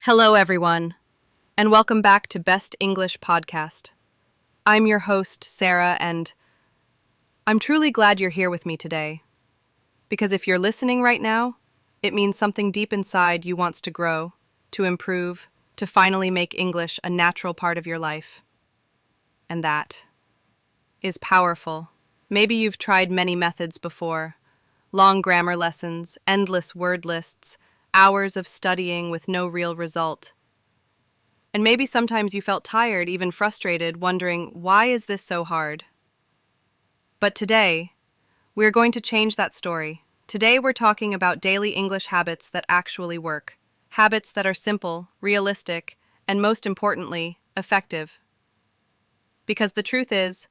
Hello, everyone, and welcome back to Best English Podcast. I'm your host, Sarah, and I'm truly glad you're here with me today. Because if you're listening right now, it means something deep inside you wants to grow, to improve, to finally make English a natural part of your life. And that is powerful. Maybe you've tried many methods before. Long grammar lessons, endless word lists, hours of studying with no real result. And maybe sometimes you felt tired, even frustrated, wondering, why is this so hard? But today, we're going to change that story. Today we're talking about daily English habits that actually work. Habits that are simple, realistic, and most importantly, effective. Because the truth is,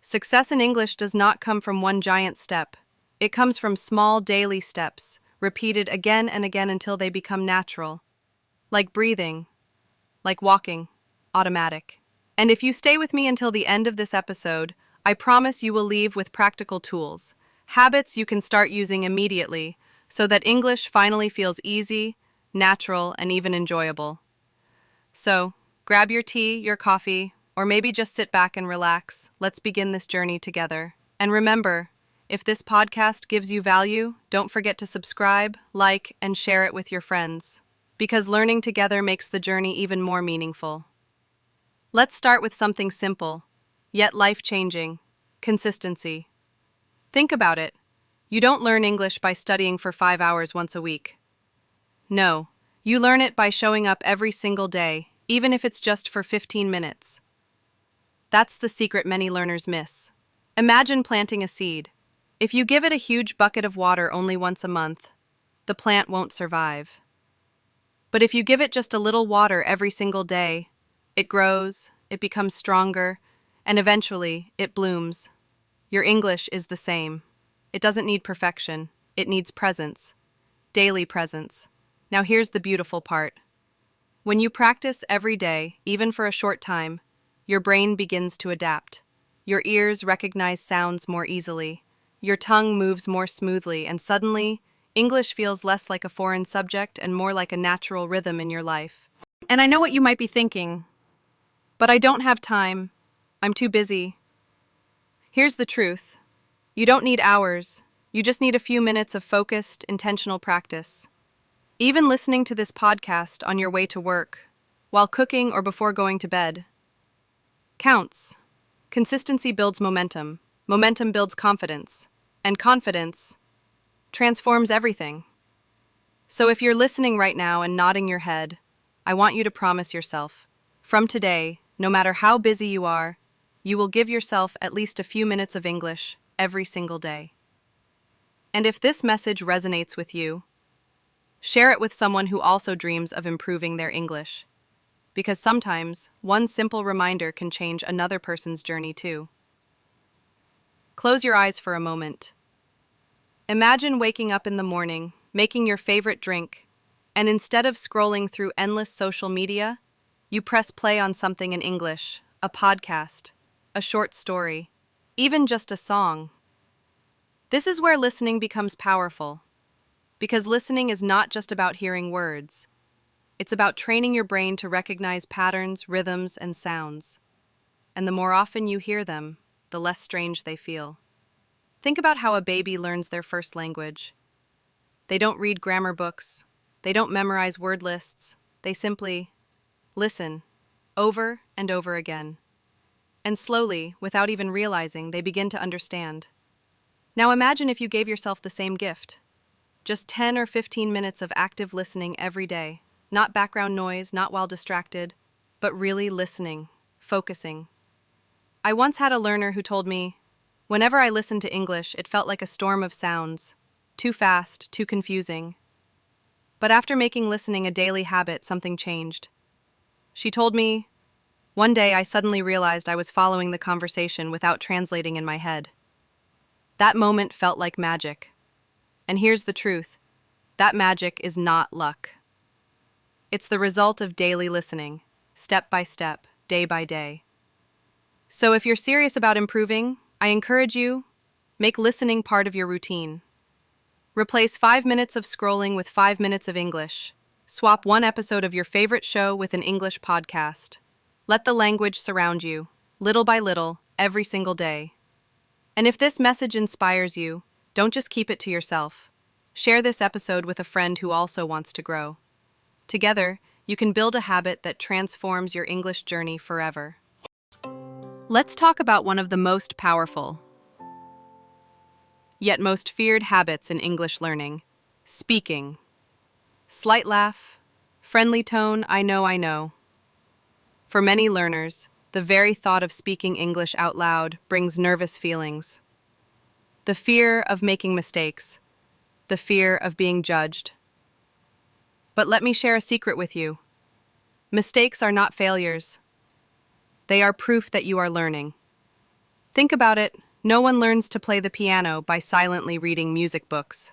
success in English does not come from one giant step. It comes from small daily steps, repeated again and again until they become natural. Like breathing, like walking, automatic. And if you stay with me until the end of this episode, I promise you will leave with practical tools, habits you can start using immediately, so that English finally feels easy, natural, and even enjoyable. So, grab your tea, your coffee, or maybe just sit back and relax. Let's begin this journey together. And remember, if this podcast gives you value, don't forget to subscribe, like, and share it with your friends, because learning together makes the journey even more meaningful. Let's start with something simple, yet life-changing: consistency. Think about it. You don't learn English by studying for 5 hours once a week. No, you learn it by showing up every single day, even if it's just for 15 minutes. That's the secret many learners miss. Imagine planting a seed. If you give it a huge bucket of water only once a month, the plant won't survive. But if you give it just a little water every single day, it grows, it becomes stronger, and eventually it blooms. Your English is the same. It doesn't need perfection, it needs presence. Daily presence. Now here's the beautiful part. When you practice every day, even for a short time, your brain begins to adapt. Your ears recognize sounds more easily. Your tongue moves more smoothly, and suddenly, English feels less like a foreign subject and more like a natural rhythm in your life. And I know what you might be thinking, but I don't have time. I'm too busy. Here's the truth. You don't need hours. You just need a few minutes of focused, intentional practice. Even listening to this podcast on your way to work, while cooking or before going to bed, counts. Consistency builds momentum. Momentum builds confidence. And confidence transforms everything. So if you're listening right now and nodding your head, I want you to promise yourself, from today, no matter how busy you are, you will give yourself at least a few minutes of English every single day. And if this message resonates with you, share it with someone who also dreams of improving their English. Because sometimes, one simple reminder can change another person's journey too. Close your eyes for a moment. Imagine waking up in the morning, making your favorite drink, and instead of scrolling through endless social media, you press play on something in English, a podcast, a short story, even just a song. This is where listening becomes powerful, because listening is not just about hearing words. It's about training your brain to recognize patterns, rhythms, and sounds. And the more often you hear them, the less strange they feel. Think about how a baby learns their first language. They don't read grammar books. They don't memorize word lists. They simply listen, over and over again. And slowly, without even realizing, they begin to understand. Now imagine if you gave yourself the same gift. Just 10 or 15 minutes of active listening every day. Not background noise, not while distracted, but really listening, focusing. I once had a learner who told me, whenever I listened to English, it felt like a storm of sounds. Too fast, too confusing. But after making listening a daily habit, something changed. She told me, one day I suddenly realized I was following the conversation without translating in my head. That moment felt like magic. And here's the truth. That magic is not luck. It's the result of daily listening, step by step, day by day. So if you're serious about improving, I encourage you, make listening part of your routine. Replace 5 minutes of scrolling with 5 minutes of English. Swap one episode of your favorite show with an English podcast. Let the language surround you, little by little, every single day. And if this message inspires you, don't just keep it to yourself. Share this episode with a friend who also wants to grow. Together, you can build a habit that transforms your English journey forever. Let's talk about one of the most powerful, yet most feared habits in English learning: speaking. Slight laugh, friendly tone, I know. For many learners, the very thought of speaking English out loud brings nervous feelings. The fear of making mistakes, the fear of being judged. But let me share a secret with you. Mistakes are not failures. They are proof that you are learning. Think about it, no one learns to play the piano by silently reading music books.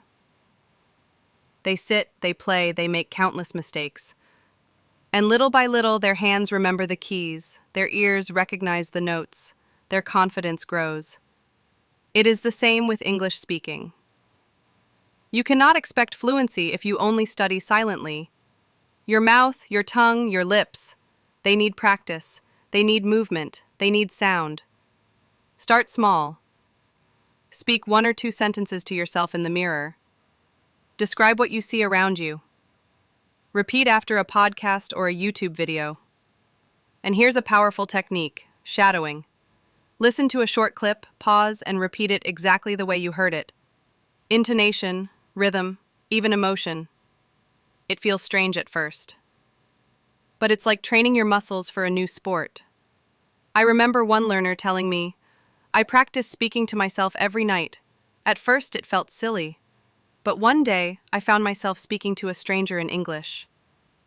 They sit, they play, they make countless mistakes. And little by little, their hands remember the keys, their ears recognize the notes, their confidence grows. It is the same with English speaking. You cannot expect fluency if you only study silently. Your mouth, your tongue, your lips, they need practice, they need movement, they need sound. Start small. Speak 1 or 2 sentences to yourself in the mirror. Describe what you see around you. Repeat after a podcast or a YouTube video. And here's a powerful technique: shadowing. Listen to a short clip, pause, and repeat it exactly the way you heard it. Intonation, rhythm, even emotion. It feels strange at first. But it's like training your muscles for a new sport. I remember one learner telling me, I practiced speaking to myself every night. At first it felt silly. But one day, I found myself speaking to a stranger in English,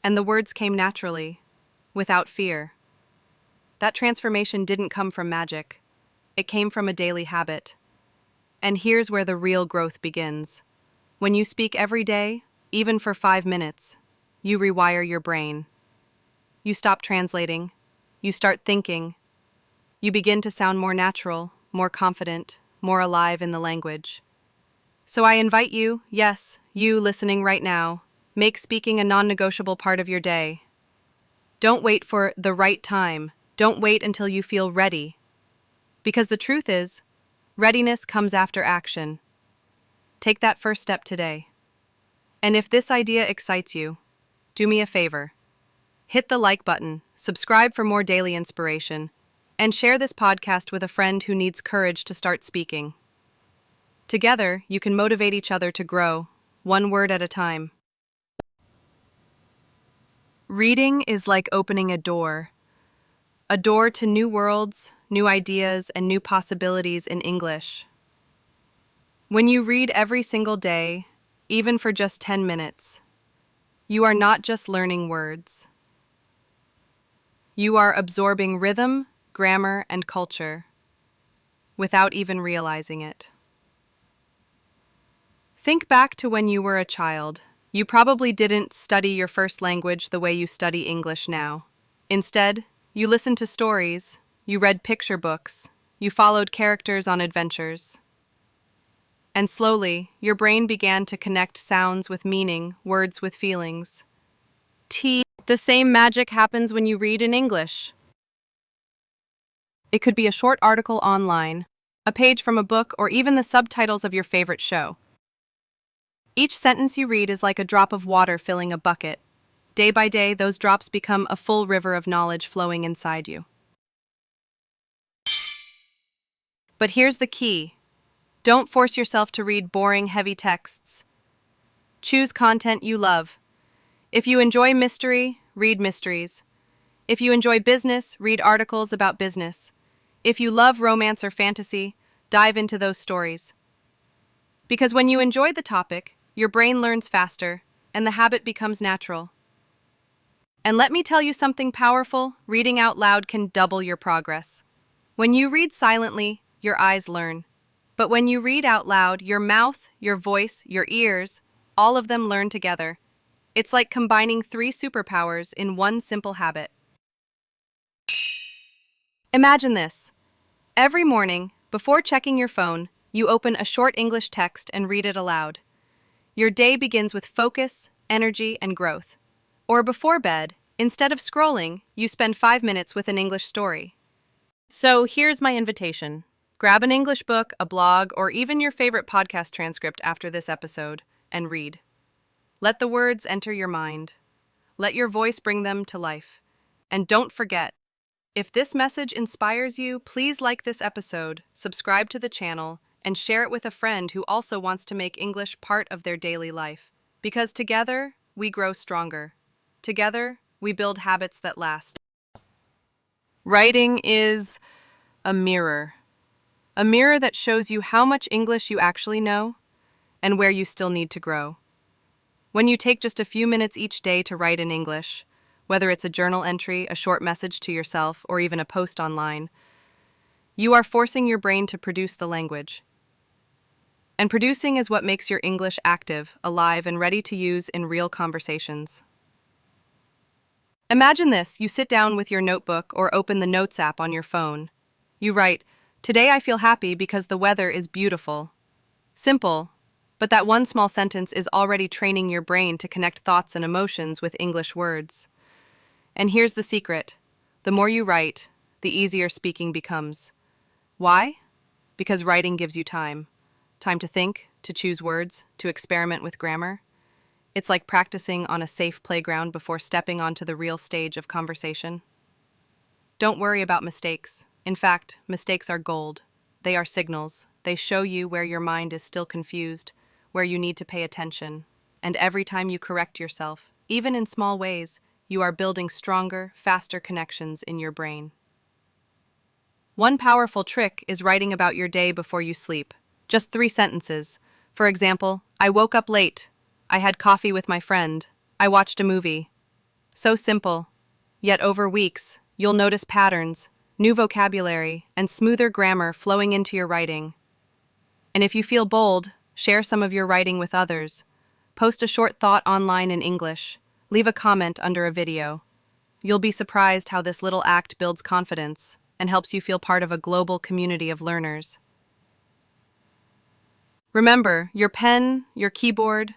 and the words came naturally, without fear. That transformation didn't come from magic. It came from a daily habit. And here's where the real growth begins. When you speak every day, even for 5 minutes, you rewire your brain. You stop translating. You start thinking. You begin to sound more natural, more confident, more alive in the language. So I invite you, yes, you listening right now, make speaking a non-negotiable part of your day. Don't wait for the right time. Don't wait until you feel ready. Because the truth is, readiness comes after action. Take that first step today. And if this idea excites you, do me a favor. Hit the like button, subscribe for more daily inspiration, and share this podcast with a friend who needs courage to start speaking. Together, you can motivate each other to grow, one word at a time. Reading is like opening a door to new worlds, new ideas, and new possibilities in English. When you read every single day, even for just 10 minutes, you are not just learning words. You are absorbing rhythm, grammar, and culture without even realizing it. Think back to when you were a child. You probably didn't study your first language the way you study English now. Instead, you listened to stories, you read picture books, you followed characters on adventures. And slowly, your brain began to connect sounds with meaning, words with feelings. The same magic happens when you read in English. It could be a short article online, a page from a book, or even the subtitles of your favorite show. Each sentence you read is like a drop of water filling a bucket. Day by day, those drops become a full river of knowledge flowing inside you. But here's the key. Don't force yourself to read boring, heavy texts. Choose content you love. If you enjoy mystery, read mysteries. If you enjoy business, read articles about business. If you love romance or fantasy, dive into those stories. Because when you enjoy the topic, your brain learns faster, and the habit becomes natural. And let me tell you something powerful: reading out loud can double your progress. When you read silently, your eyes learn. But when you read out loud, your mouth, your voice, your ears, all of them learn together. It's like combining 3 superpowers in one simple habit. Imagine this. Every morning, before checking your phone, you open a short English text and read it aloud. Your day begins with focus, energy, and growth. Or before bed, instead of scrolling, you spend 5 minutes with an English story. So here's my invitation. Grab an English book, a blog, or even your favorite podcast transcript after this episode and read. Let the words enter your mind. Let your voice bring them to life. And don't forget, if this message inspires you, please like this episode, subscribe to the channel, and share it with a friend who also wants to make English part of their daily life. Because together, we grow stronger. Together, we build habits that last. Writing is a mirror. A mirror that shows you how much English you actually know and where you still need to grow. When you take just a few minutes each day to write in English, whether it's a journal entry, a short message to yourself, or even a post online, you are forcing your brain to produce the language. And producing is what makes your English active, alive, and ready to use in real conversations. Imagine this: you sit down with your notebook or open the Notes app on your phone. You write, "Today I feel happy because the weather is beautiful." Simple, but that one small sentence is already training your brain to connect thoughts and emotions with English words. And here's the secret: the more you write, the easier speaking becomes. Why? Because writing gives you time. Time to think, to choose words, to experiment with grammar. It's like practicing on a safe playground before stepping onto the real stage of conversation. Don't worry about mistakes. In fact, mistakes are gold. They are signals. They show you where your mind is still confused, where you need to pay attention. And every time you correct yourself, even in small ways, you are building stronger, faster connections in your brain. One powerful trick is writing about your day before you sleep. Just 3 sentences. For example, I woke up late. I had coffee with my friend. I watched a movie. So simple. Yet over weeks, you'll notice patterns, new vocabulary, and smoother grammar flowing into your writing. And if you feel bold, share some of your writing with others. Post a short thought online in English. Leave a comment under a video. You'll be surprised how this little act builds confidence and helps you feel part of a global community of learners. Remember, your pen, your keyboard,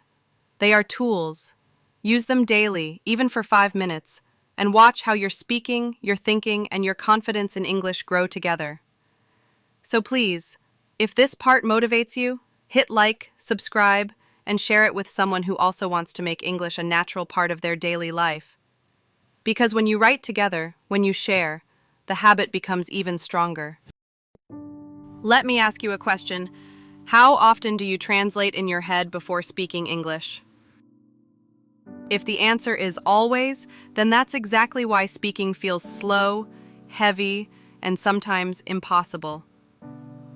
they are tools. Use them daily, even for 5 minutes, and watch how your speaking, your thinking, and your confidence in English grow together. So please, if this part motivates you, hit like, subscribe, and share it with someone who also wants to make English a natural part of their daily life. Because when you write together, when you share, the habit becomes even stronger. Let me ask you a question. How often do you translate in your head before speaking English? If the answer is always, then that's exactly why speaking feels slow, heavy, and sometimes impossible.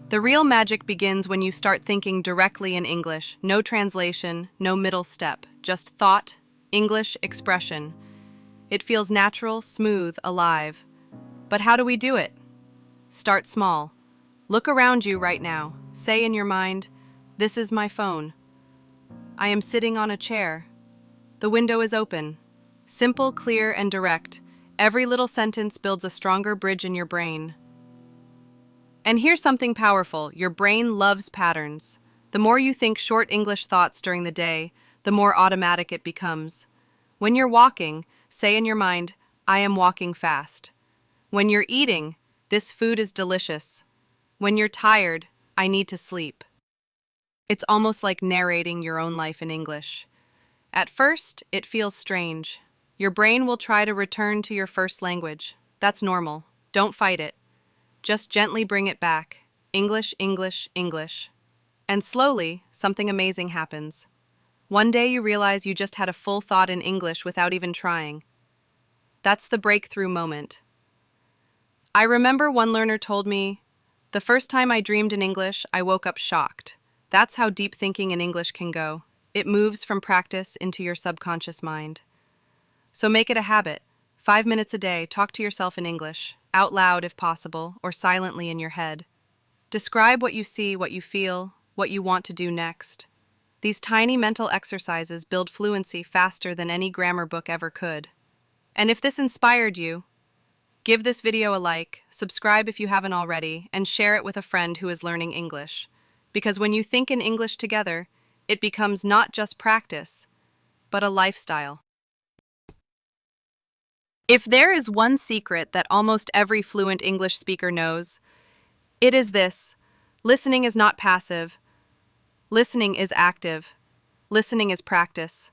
The real magic begins when you start thinking directly in English. No translation, no middle step, just thought, English expression. It feels natural, smooth, alive. But how do we do it? Start small. Look around you right now. Say in your mind, "This is my phone. I am sitting on a chair. The window is open." Simple, clear, and direct. Every little sentence builds a stronger bridge in your brain. And here's something powerful. Your brain loves patterns. The more you think short English thoughts during the day, the more automatic it becomes. When you're walking, say in your mind, "I am walking fast." When you're eating, "This food is delicious." When you're tired, "I need to sleep." It's almost like narrating your own life in English. At first, it feels strange. Your brain will try to return to your first language. That's normal. Don't fight it. Just gently bring it back. English, English, English. And slowly, something amazing happens. One day you realize you just had a full thought in English without even trying. That's the breakthrough moment. I remember one learner told me, "The first time I dreamed in English, I woke up shocked." That's how deep thinking in English can go. It moves from practice into your subconscious mind. So make it a habit. 5 minutes a day, talk to yourself in English, out loud if possible, or silently in your head. Describe what you see, what you feel, what you want to do next. These tiny mental exercises build fluency faster than any grammar book ever could. And if this inspired you, give this video a like, subscribe if you haven't already, and share it with a friend who is learning English. Because when you think in English together, it becomes not just practice, but a lifestyle. If there is one secret that almost every fluent English speaker knows, it is this: listening is not passive, listening is active, listening is practice,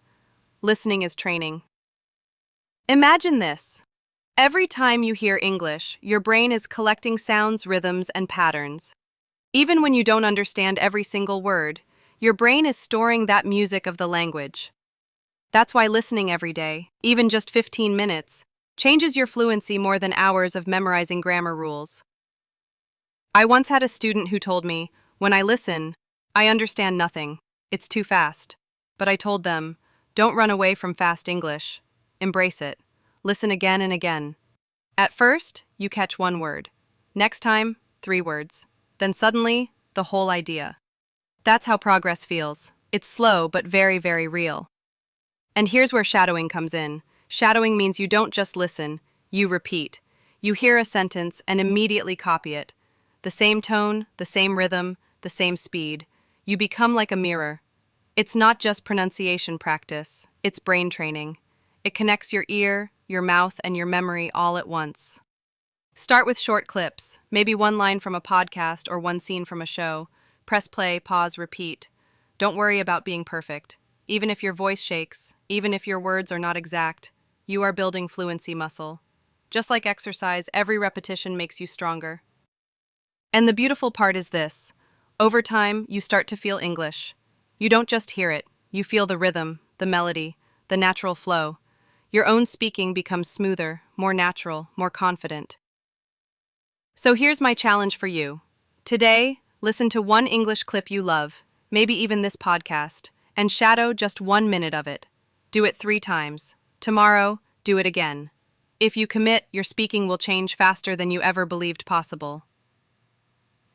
listening is training. Imagine this. Every time you hear English, your brain is collecting sounds, rhythms, and patterns. Even when you don't understand every single word, your brain is storing that music of the language. That's why listening every day, even just 15 minutes, changes your fluency more than hours of memorizing grammar rules. I once had a student who told me, "When I listen, I understand nothing. It's too fast." But I told them, "Don't run away from fast English. Embrace it. Listen again and again. At first, you catch one word. Next time, 3 words. Then suddenly, the whole idea." That's how progress feels. It's slow, but very, very real. And here's where shadowing comes in. Shadowing means you don't just listen, you repeat. You hear a sentence and immediately copy it. The same tone, the same rhythm, the same speed. You become like a mirror. It's not just pronunciation practice, it's brain training. It connects your ear, your mouth, and your memory all at once. Start with short clips, maybe one line from a podcast or one scene from a show. Press play, pause, repeat. Don't worry about being perfect. Even if your voice shakes, even if your words are not exact, you are building fluency muscle. Just like exercise, every repetition makes you stronger. And the beautiful part is this: over time, you start to feel English. You don't just hear it, you feel the rhythm, the melody, the natural flow. Your own speaking becomes smoother, more natural, more confident. So here's my challenge for you. Today, listen to one English clip you love, maybe even this podcast, and shadow just 1 minute of it. Do it 3 times. Tomorrow, do it again. If you commit, your speaking will change faster than you ever believed possible.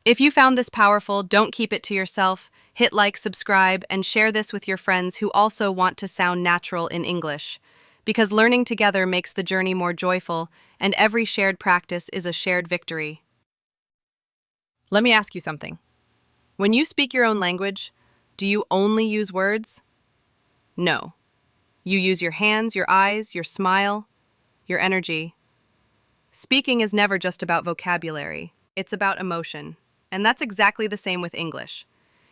If you found this powerful, don't keep it to yourself. Hit like, subscribe, and share this with your friends who also want to sound natural in English. Because learning together makes the journey more joyful, and every shared practice is a shared victory. Let me ask you something. When you speak your own language, do you only use words? No. You use your hands, your eyes, your smile, your energy. Speaking is never just about vocabulary. It's about emotion. And that's exactly the same with English.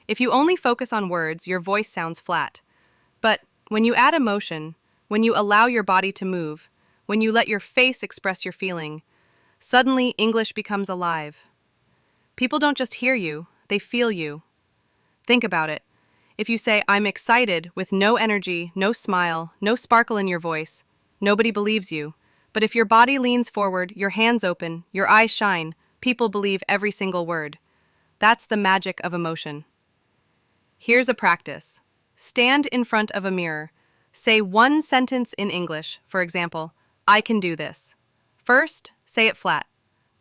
If you only focus on words, your voice sounds flat. But when you add emotion, when you allow your body to move, when you let your face express your feeling, suddenly English becomes alive. People don't just hear you, they feel you. Think about it. If you say, "I'm excited," with no energy, no smile, no sparkle in your voice, nobody believes you. But if your body leans forward, your hands open, your eyes shine, people believe every single word. That's the magic of emotion. Here's a practice. Stand in front of a mirror. Say one sentence in English, for example, "I can do this." First, say it flat.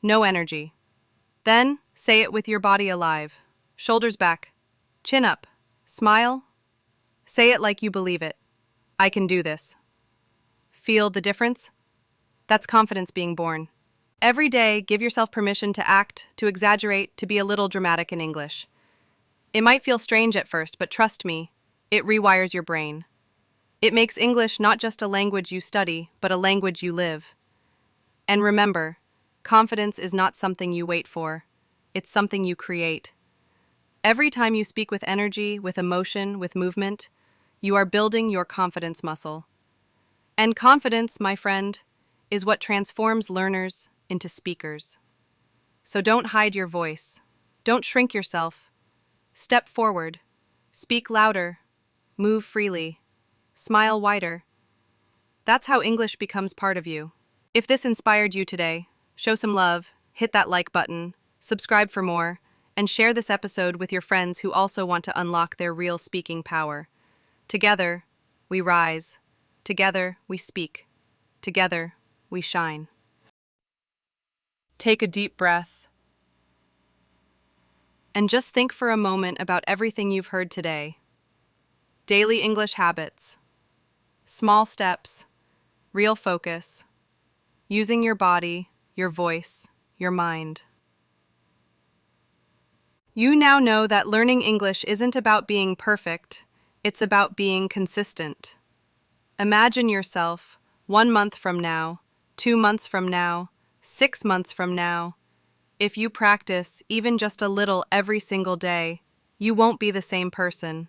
No energy. Then, say it with your body alive. Shoulders back. Chin up. Smile. Say it like you believe it. "I can do this." Feel the difference? That's confidence being born. Every day, give yourself permission to act, to exaggerate, to be a little dramatic in English. It might feel strange at first, but trust me, it rewires your brain. It makes English not just a language you study, but a language you live. And remember, confidence is not something you wait for. It's something you create. Every time you speak with energy, with emotion, with movement, you are building your confidence muscle. And confidence, my friend, is what transforms learners into speakers. So don't hide your voice. Don't shrink yourself. Step forward. Speak louder. Move freely. Smile wider. That's how English becomes part of you. If this inspired you today, show some love, hit that like button, subscribe for more, and share this episode with your friends who also want to unlock their real speaking power. Together, we rise. Together, we speak. Together, we shine. Take a deep breath. And just think for a moment about everything you've heard today. Daily English habits. Small steps. Real focus. Using your body, your voice, your mind. You now know that learning English isn't about being perfect, it's about being consistent. Imagine yourself, 1 month from now, 2 months from now, 6 months from now. If you practice even just a little every single day, you won't be the same person.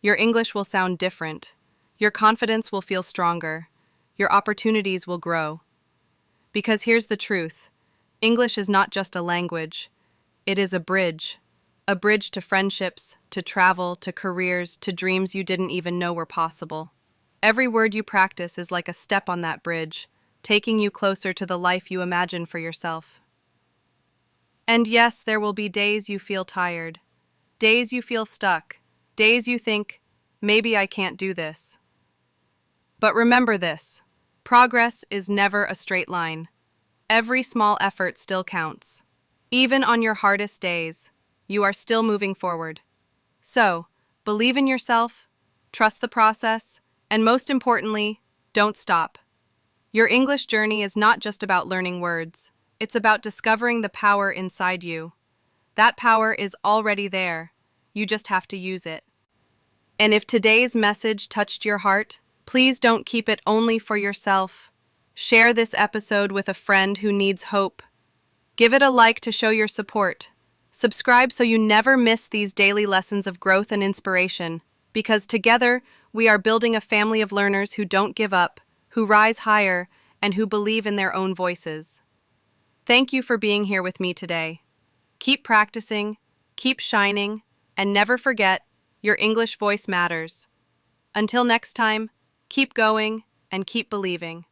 Your English will sound different. Your confidence will feel stronger. Your opportunities will grow. Because here's the truth. English is not just a language. It is a bridge. A bridge to friendships, to travel, to careers, to dreams you didn't even know were possible. Every word you practice is like a step on that bridge, taking you closer to the life you imagine for yourself. And yes, there will be days you feel tired, days you feel stuck, days you think, maybe I can't do this. But remember this, progress is never a straight line. Every small effort still counts. Even on your hardest days, you are still moving forward. So, believe in yourself, trust the process, and most importantly, don't stop. Your English journey is not just about learning words. It's about discovering the power inside you. That power is already there. You just have to use it. And if today's message touched your heart, please don't keep it only for yourself. Share this episode with a friend who needs hope. Give it a like to show your support. Subscribe so you never miss these daily lessons of growth and inspiration, because together we are building a family of learners who don't give up, who rise higher, and who believe in their own voices. Thank you for being here with me today. Keep practicing, keep shining, and never forget, your English voice matters. Until next time, keep going and keep believing.